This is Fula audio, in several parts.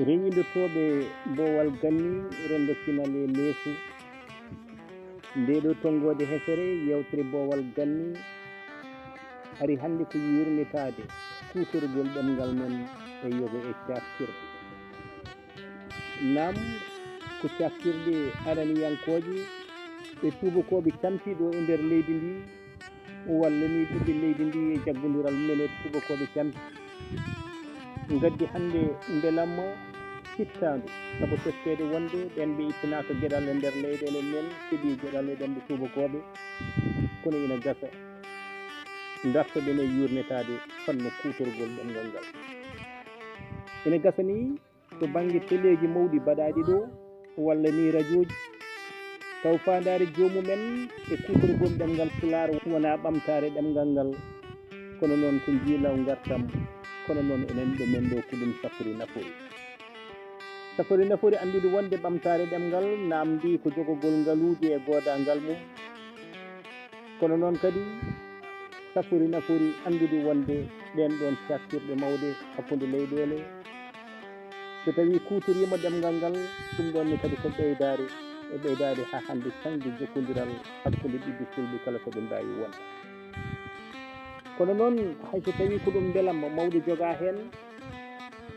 rewindotoɓe bowal ganni rendo finale leefu ndeɗo tongode hesere yewtere bowal ganni ari hande ko yurnitade kutorgol ɗemgal men e yoga e caftirde nam ko caftirde araniyankoje e tubakoɓe campiɗo e nder leydi ndi walla ni ɓiɓɓe leydi ndi e jaggodiral men e tubakoɓe campi gaddi hande beelamma hittandu saabu teskede wonde ɓen ɓe ittanaka gueɗal e nder leyɗele men heeɓi gueɗal e ɗemɓe tubakoɓe kono ina gasa dartoɗen e yurnetade fanno kutorgol ɗemgal ngal ina gasa ni to banggue téléji mawɗi mbaɗaɗi ɗo walla ni radio ji taw fandare jomumen e kutorgol ɗemgal pular wona ɓamtare ɗemgal ngal kono noon ko jiilaw gartam kono noon enen ɗo men ɗo ko ɗum safori nafoori andude wonde ɓamtare ɗemgal namdi ko jogogol ngaluji e godangal mum kono noon kadi safori nafoori andude wonde ɗen ɗon caftirɗe mawɗe hakkude leyɗele so tawi kutorima ɗemgal ngal ɗum ɗonne kadi ko ɓeydade ha hande sañde jokkodiral hakkude ɓiɓɓe fulɓe kala koɓe mbawi wonde kono noon hayso tawi ko ɗum beelamma mawɗo joga hen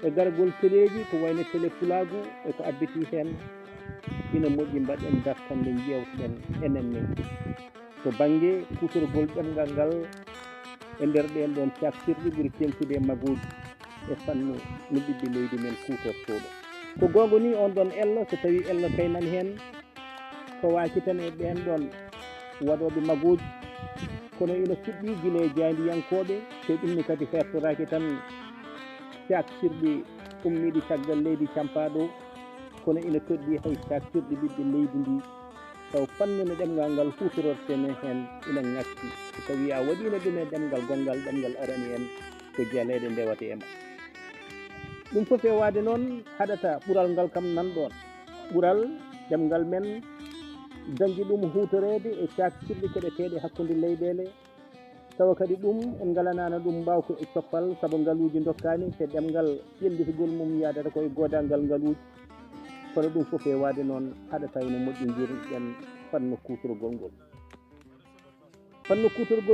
e gargol téléji ko wayno télé fulagu eko abbiti hen ina moƴƴi mbaɗen dartande jewteɗen enenne to banggue kutorgol ɗemgal ngal e nder ɗen ɗon caftirɗe ɓuuri tenkude e magoji e fannu no ɓiɓɓe leydi men kutortoɗo ko gonga ni on ɗon ello so tawi ello kaynan hen fawaki tan e ɓen ɗon waɗoɓe magoji kono ina fuɗɗi guila e jandiyankoɓe te ɗumni kadi hertoraki tan caktirɗe ummiɗe caggal leydi campaɗo kono ina toɗɗi hay caktirɗe ɓiɓɓe leydi ndi taw fannuno ɗemgal ngal hutorortene hen ina ngakki so tawi a waɗino ɗum e ɗemgal gongal ɗemgal arani en ko jaleɗe ndewate ema ɗum foof e wade noon haɗata ɓuural ngal kam nanɗon ɓuural ɗemgal men dañƴi ɗum hutorede e caktirɗe keɗeteɗe hakkude leyɗele tawa kadi ɗum en ngalanano ɗum mbawko e coppal saabu ngaluji dokkani te ɗemgal ƴellitugol mum yadata koye godangal ngaluji kono ɗum foof e wade noon haɗata ene moƴƴi jirɗen fanno kutorgol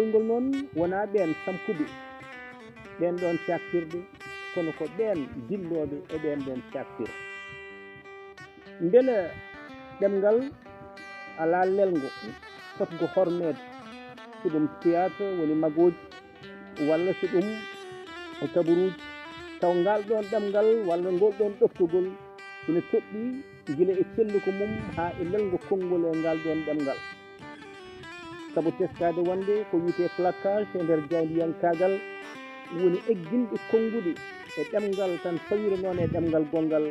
ngol noon wona ɓen sampude ɓen ɗon caktirde kono ko ɓen dilloɓe e ɓen ɗon caktirde beela ɗemgal ala lelgo fotgo hormede so ɗum théâtre woni magoji walla so ɗum e kabaruji taw ngal ɗon ɗemgal walla ngol ɗon ɗoftugol ina toɓɓi guila e celluko mum ha e lelgo konngol e ngal ɗon ɗemgal saabu teskade wonde ko wiyete plaquage e nder jandiyankagal woni egguinde konngude e ɗemgal tan fawira noon e ɗemgal gongal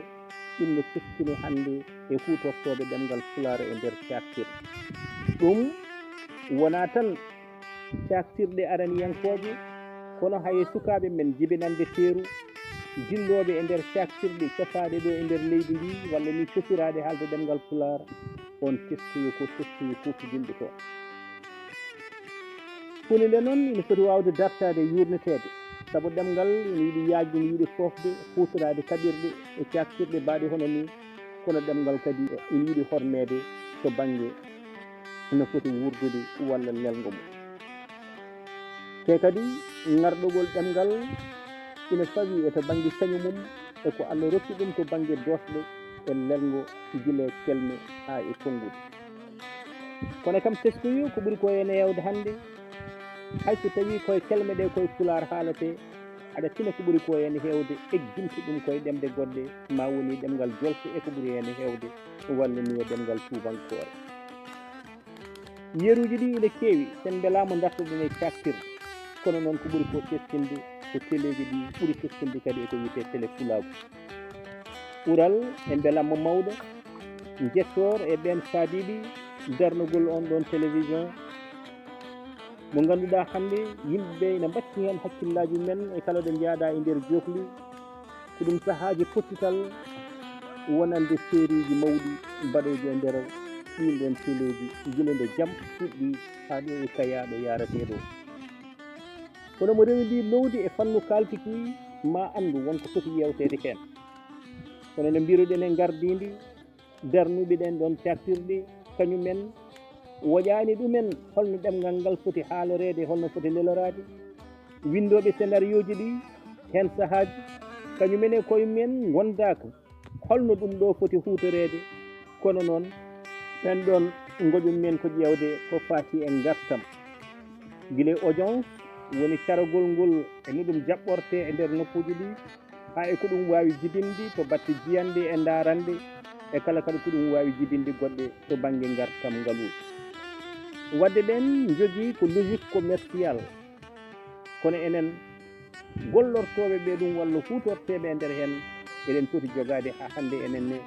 ɗum ne teskini hande e hutortoɓe ɗemgal pulaar e nder caktirɗe ɗum wona tan caktirɗe araniyankoje kono haye sukaɓe men jibinande teeru dilloɓe e nder caktirɗe cofaɗe ɗo e nder leydi ndi walla ni cofiraɗe haalde ɗemgal pulaar on teskoyo ko teskoyo kutodinɗe ko hunde nde noon ina foti wawde dartade yurnetede saabu ɗemgal ina yiiɗi yajde ina yiiɗi fofde hutorade kaɓirɗe e caktirɗe mbaɗe hono ni kono ɗemgal kadi ina yiiɗi hormede to banggue ina foti wurdude walla lelgo mum te kadi ngarɗogol ɗemgal ina fawi e to banggue cañu mum e ko Allah rokki ɗum to banggue dosɗe e lelgo guila kelme ha e konngude kono kam teskoyo ko ɓuuri ko ene hewde hande hayso tawi koye kelme ɗe koye pular haalate aɗa tina ko ɓuuri ko ene hewde egginta ɗum koye ɗemɗe goɗɗe ma woni ɗemgal jolfe e ko ɓuuri ene hewde walla ni e ɗemgal tubankore yeruji ɗi ina keewi sen beelama dartoɗen e caktirde kono noon ko ɓuuri ko teskinde ko téléji ɗi ɓuuri teskinde kadi eko wiyete télé fulagu ɓuural e beelamma mawɗo jettor e ɓen saadiɓe darnugol on ɗon télévision mo ganduɗa hande yimɓeɓe ina mbacci hen hakkillaji men e kala ɗo jaada e nder jofli ko ɗum saahaji pottital wonande sériji mawɗi mbaɗoji e nder ɗin ɗon téléji guila nde jaam fuɗɗi ha ɗo e kayaɗo yarateɗo kono mo rewi ndi lowdi e fannu kaltiki ma andu wonko foti yewtede hen kono no mbiruɗen e gardidi darnuɓe ɗen ɗon caktirɗe kañumen woƴani ɗumen holno ɗemgal ngal foti haalorede holno foti lelorade windoɓe scénario ji ɗi hen saahaji kañumen e koyemumen gondaka holno ɗum ɗo foti hutorede kono noon ɓen ɗon goƴum men ko ƴewde ko fati e gartam guila audience woni caragol ngol e no ɗum jaɓɓorte e nder nokkuji ɗi ha e ko ɗum wawi jibinde to batte jiyande e darande e kala kadi ko ɗum wawi jibinde goɗɗe to banggue gartam ngalu wadde ɓen jogui ko logique commercial kono enen gollortoɓe ɓe ɗum walla hutorteɓe e nder hen eɗen foti jogade ha hande enenne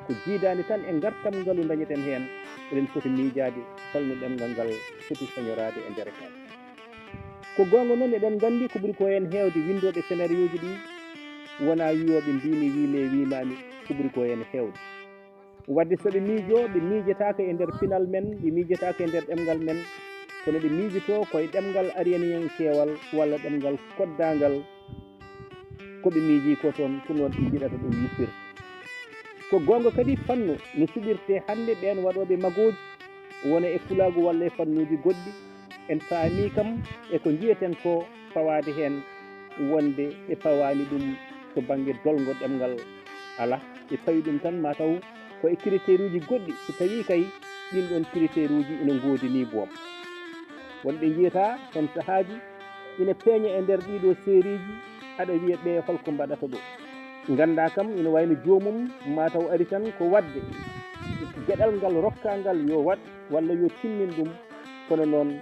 ko jiidani tan e gartam ngalu dañeten hen eɗen foti miijade holno ɗemgal ngal foti soñorade e nder hen ko gonga noon eɗen gandi ko ɓuuri ko hen hewde windoɓe scénario ji ɗi wona wiyoɓe mbimi wile wimami ko ɓuuri ko hen hewde wadde soɓe miijo ɓe miijotaka e nder pinal men ɓe miijotaka e nder ɗemgal men kono ɓe miijoto koye ɗemgal ariyaneyankewal walla ɗemgal koddagal koɓe miiji ko toon ko noon ɓe jiɗata ɗum yuppirta ko gonga kadi fannu no suɓirte hande ɓen waɗoɓe magoji wona e fulagu walla e fannuji goɗɗi en paami kam eko jiyeten ko fawade hen wonde ɓe pawani ɗum to banggue dolgo ɗemgal ala ɓe pawi ɗum tan mataw ko e critére uji goɗɗi so tawi kay ɗin ɗon critére uji ina godini boom wonɓe jiyata hen saahaji ina peeña e nder ɗiɗo série ji aɗa wiya ɓe holko mbaɗata ɗo ganda kam ina wayno jomum mataw ari tan ko wadde gueɗal ngal rokka ngal yo waat walla yo timmin ɗum kono noon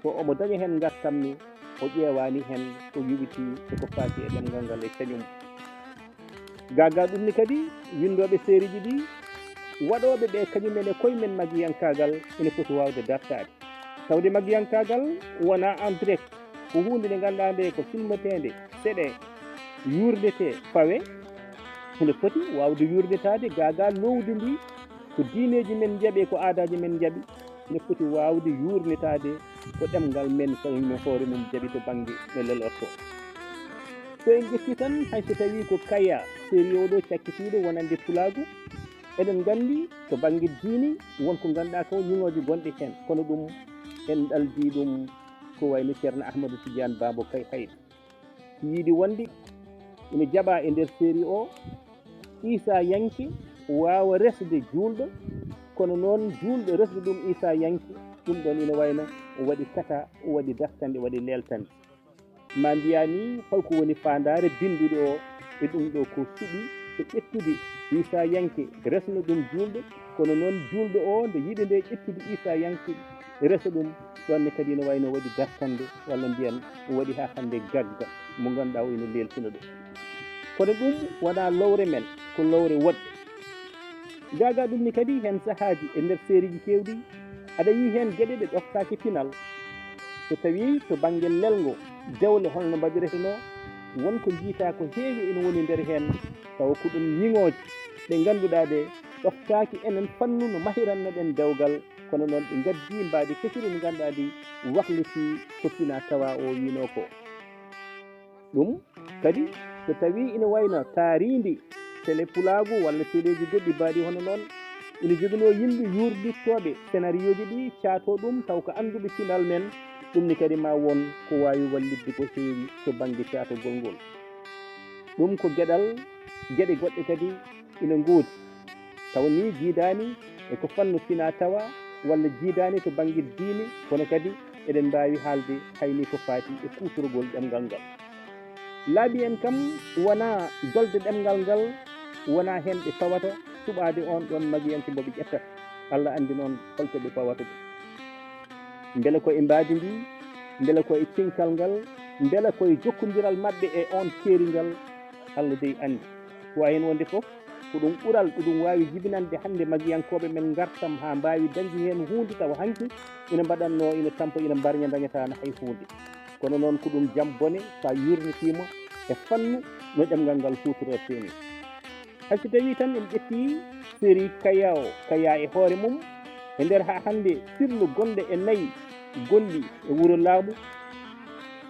so omo daña hen gartam ni o ƴewani hen ko yuɓiti eko fati e ɗemgal ngal e kañum gaga ɗum ni kadi windoɓe série ji ɗi waɗoɓe ɓe kañumen e koyemen maggiyankagal ene foti wawde dartade tawde maggiyankagal wona en direct ko hunde nde ganduɗa nde ko filmetede seeɗe yurdete fawe ene foti wawde yurdetade gaga lowdi ndi ko diineji men jaaɓe ko aadaji men jaaɓi ene foti wawde yurnitade ko ɗemgal men kañum hoore mum jaaɓi to banggue no lelorto so en ƴetti tan hayso tawi ko kaya série oɗo cakkitiɗo wonande pulagu eɗen gandi to banggue diini wonko ganduɗa ko ñiŋoje gonɗe hen kono ɗum en ɗaldi ɗum ko wayno ceerno Ahmadou Tidiane Babo Kay Hayde yiiɗi wonde ina jaaɓa e nder série o Issa Yanke wawa resde julɗo kono noon julɗo resde ɗum Issa Yanke ɗum ɗon ina wayno o waɗi kata o waɗi dartande o waɗi leltande ma mbiyani holko woni fandare binduɗo o e ɗum ɗo ko suuɓi ko ƴettude Issa Yanke resno ɗum julɗo kono noon julɗo o nde yiiɗi nde ƴettude Issa Yanke resa ɗum ɗonne kadi ne wayno waɗi dartande walla mbiyen waɗi ha hande gagga mo ganduɗa o ina leltina ɗum kono ɗum wona lowre men ko lowre woɗɗe gaga ɗum ni kadi hen saahaji e nder série ji kewɗi aɗa yi hen gueɗe ɗe ɗoftaki pinal so tawi to banggue lelgo dewle holno mbaɗireteno wonko jiita ko heewi ene woni nder hen tawa ko ɗum ñiŋoje ɗe ganduɗa ɗe ɗoftaki enen fannu no mahiranno ɗen dewgal kono noon ɓe gaddi mbaadi kesiri ndi ganduɗa ɗi wahliti ko fina tawa o wino ko ɗum kadi so tawi ina wayno taaridi télé pulagu walla téléji goɗɗi mbaɗi hono noon ina joguino yimɓe yurdittoɓe scénario ji ɗi caato ɗum taw ko anduɓe final men ɗum ni kadi ma won ko wawi wallidde ko heewi to banggue caatogol ngol ɗum ko gueɗal gueɗe goɗɗe kadi ina goodi taw ni jiidani eko fanno fina tawa walla jiidani to banggue diine kono kadi eɗen mbawi haalde hayni ko fati e kutorgol ɗemgal ngal laaɓi en kam wona dolde ɗemgal ngal wona hen ɓe pawata suɓade on ɗon magiyanke mboɓe ƴettata Allah andi noon holto ɓe pawata ɗum beele koye mbadi ndi beele koye cinkal ngal beele koye jokkodiral mabɓe e on keerigal Allah dey andi wawi hen wonde foof ko ɗum ɓuural ɗum wawi jibinande hande magiyankoɓe men gartam ha mbawi dañde hen hunde tawa hanki ina mbaɗanno ina tampa ina mbarña dañatano hay hunde kono noon ko ɗum jaam bone sa yurnitima e fannu no ɗemgal ngal hutorete ni hayso tawi tan en ƴetti série Kaya o Kaya e hoore mum e nder ha hande sirlu gonɗe e nayyi gonɗi e wuuro laaɓu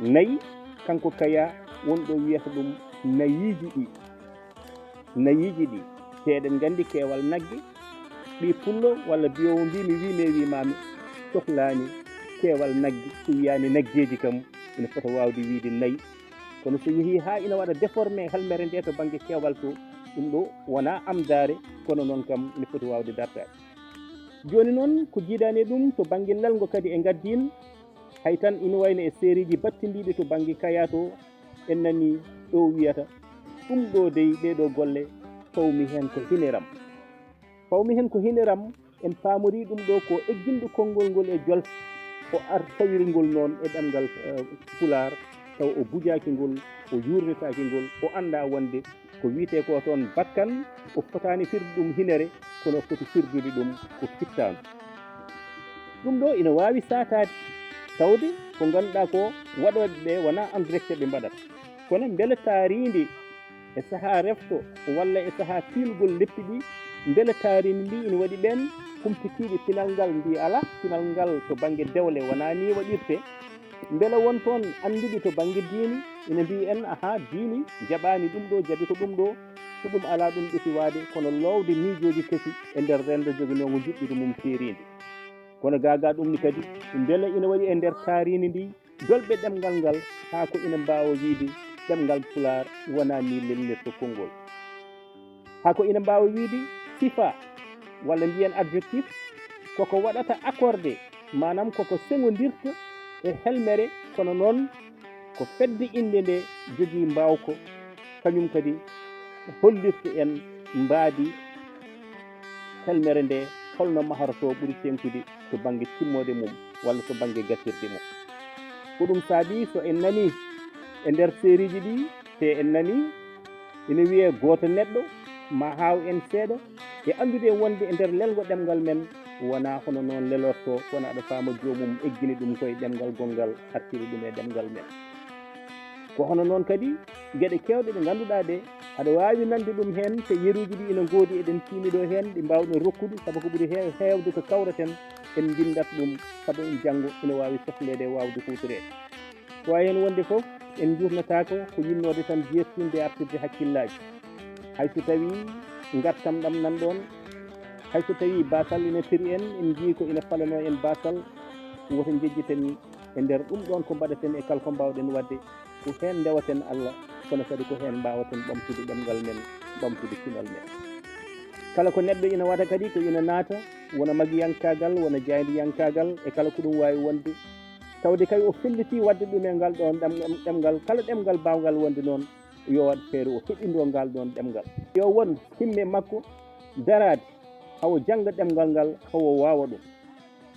nayyi kanko Kaya wonɗo wiyata ɗum nayyiji ɗi nayiji ɗi te eɗen gandi keewal nagge ɓi pullo walla biyowo mi wimami sohlani keewal nagge so wiyani naggeji kam ina fota wawde wiide nayyi kono so yeehi ha ina waɗa déformé helmere nde to banggue keewal to ɗum ɗo wona amdare kono noon kam ina foti wawde dartade joni noon ko jiiɗani ɗum to banggue lelgo kadi e gaddin hay tan ina wayno e série ji battidiɗi to banggue kaya to en nani ɗo wiyata ɗum ɗo dey ɗeɗo golle fawmi hen ko hiniram en paamori ɗum ɗo ko egginɗo konngol ngol e jolfe o tawirgol noon e ɗemgal pular taw o bujaki ngol o yurnitaki ngol o anda wonde ko wiite ko toon bakkan o fotani firde ɗum hinere kono foti firdude ɗum ko fittanu ɗum ɗo ina wawi satade tawde ko ganduɗa ko waɗoɓe ɓe wona en direct ɓe mbaɗata kono beele taaridi e saaha refto walla e saaha pilgol leppi ɗi beele taaridi ndi ina waɗi ɓen humpikiɗe pinal ngal mbi ala pinal ngal to banggue dewle wona ni waɗirte beele won toon anduɓe to banggue diini ina mbi en aha diini jaɓani ɗum ɗo jaaɓi ko ɗum ɗo so ɗum ala ɗum ɗeti waade kono lowde miijoji kesi e nder rendo joguinogo juɗɗiɗo mum seride kono gaga ɗum ni kadi beele ina waɗi e nder taaridi ndi dolɓe ɗemgal ngal ha ko ina mbawa wiide ɗemgal pular wona ni lelnirta konngol ha ko ina mbawa wiide sifa walla mbiyen adjectif koko waɗata accordé manam koko segodirta e helmere kono noon ko fedde inde nde jogui mbawko kañum kadi hollirta en mbaadi helmere nde holno maharoto ɓuuri tenkude to banggue timmode mum walla to banggue gassirde mum ko ɗum saabi so en nani e nder série ji ɗi te en nani ina wiye goto neɗɗo ma haw en seeɗa e andude wonde e nder lelgo ɗemgal men wona hono noon lelorto kono aɗa faama jomum eggini ɗum koye ɗemgal gongal hattiri ɗum e ɗemgal men ko hono noon kadi gueɗe kewɗe ɗe ganduɗa ɗe aɗa wawi nande ɗum hen te yeruji ɗi ina goodi eɗen timiɗo hen ɗi mbawɗen rokkude saabu ko ɓuuri hewde ko kawraten en jindat ɗum saabu en janggo ina wawi sohlede e wawde hutorede ko wawi hen wonde foof en jurnatako ko yinnode tan jeertinde e artirde hakkillaji hayso tawi gartam ɗam nan ɗon hayso tawi basal ina tiri en jii ko ina falano en basal woto jejjiten e nder ɗum ɗon ko mbaɗaten e kala ko mbawɗen wadde ko hen ndewaten Allah kono kadi ko hen mbawaten ɓamtude ɗemgal men ɓamtude pinal men kala ko neɗɗo ina waɗa kadi ko ina naata wona magiyankagal wona jaydiyankagal e kala ko ɗum wawi wonde tawde kay o felliti wadde ɗum e ngal ɗon ɗemgal kala ɗemgal bawgal wonde noon yo waɗ feere o heɗɗindo ngal ɗon ɗemgal yo won himme makko darade hawo jangga ɗemgal ngal hawo wawa ɗum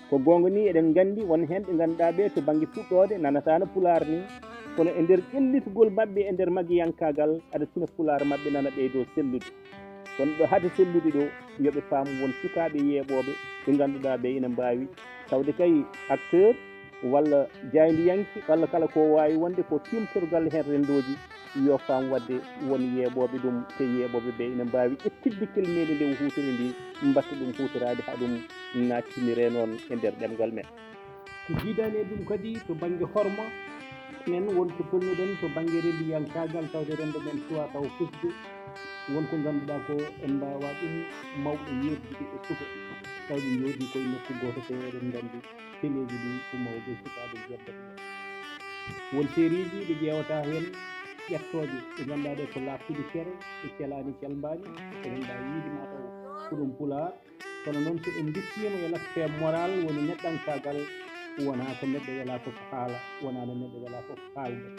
ko gonga ni eɗen gandi won hen ɓe ganduɗa ɓe to banggue fuɗɗode nanatano pular ni kono e nder ƴellitgol mabɓe e nder magiyankagal aɗa tina pular mabɓe nana ɓeydo sellude kono ɗo haade sellude ɗo yooɓe paam won sukaɓe yeeɓoɓe ɓe ganduɗa ɓe ina mbawi tawde kay acteur walla jaydiyanki walla kala ko wawi wonde ko timtorgal hen rendoji yo faam wadde won yeeɓoɓe ɗum te yeeɓoɓe ɓe ina mbawi ƴettidde kelmedi nde hutori ndi mbatta ɗum hutorade ha ɗum nattinire noon e nder ɗemgal men ko jiidani e ɗum kadi to banggue horma men wonko tolnuɗen to banggue rendiyankagal tawde rendo men suwa taw fusde wonko ganduɗa ko en mbawa ɗum mawɓe yerdude e suka tawde jooɗi koye nokku goto te eɗen gandi téléji ɗi ko mawɓe sukaɓe jeddata won série ji ɗi ƴewata hen ƴettoje ɗe ganduɗa ɗe ko laftude cere e celani celmbani e ganduɗa yiide mataw ko ɗum pular kono noon so ɗum dukkima e l'aspect moral woni neɗɗankagal wona ko neɗɗo wela foof haala wona no neɗɗo wela foof haalde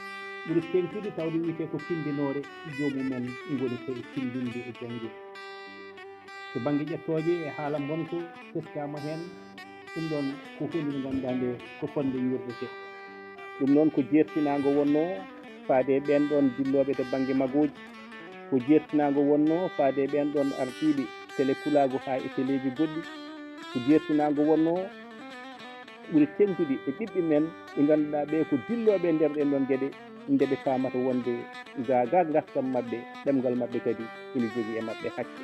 ɓuuri tenkude tawde wiyete ko tindinore jomumen goni koye tindinde e janggude to banggue ƴettoje e haala bonko teskama hen ɗum ɗon ko hunde nde ganduɗa nde ko fonde yurdete ɗum noon ko jertinago wonno faade ɓen ɗon dilloɓe to banggue magoji ko jertinago wonno faade ɓen ɗon ardiɓe télé kulago ha e téléji goɗɗi ko jertinago wonno ɓuuri tenkude e ɓiɓɓe men ɓe ganduɗa ɓe ko dilloɓe nder ɗen ɗon gueɗe ndeɓe famata wonde gaga gartam mabɓe ɗemgal mabɓe kadi ina jogui e mabɓe hakke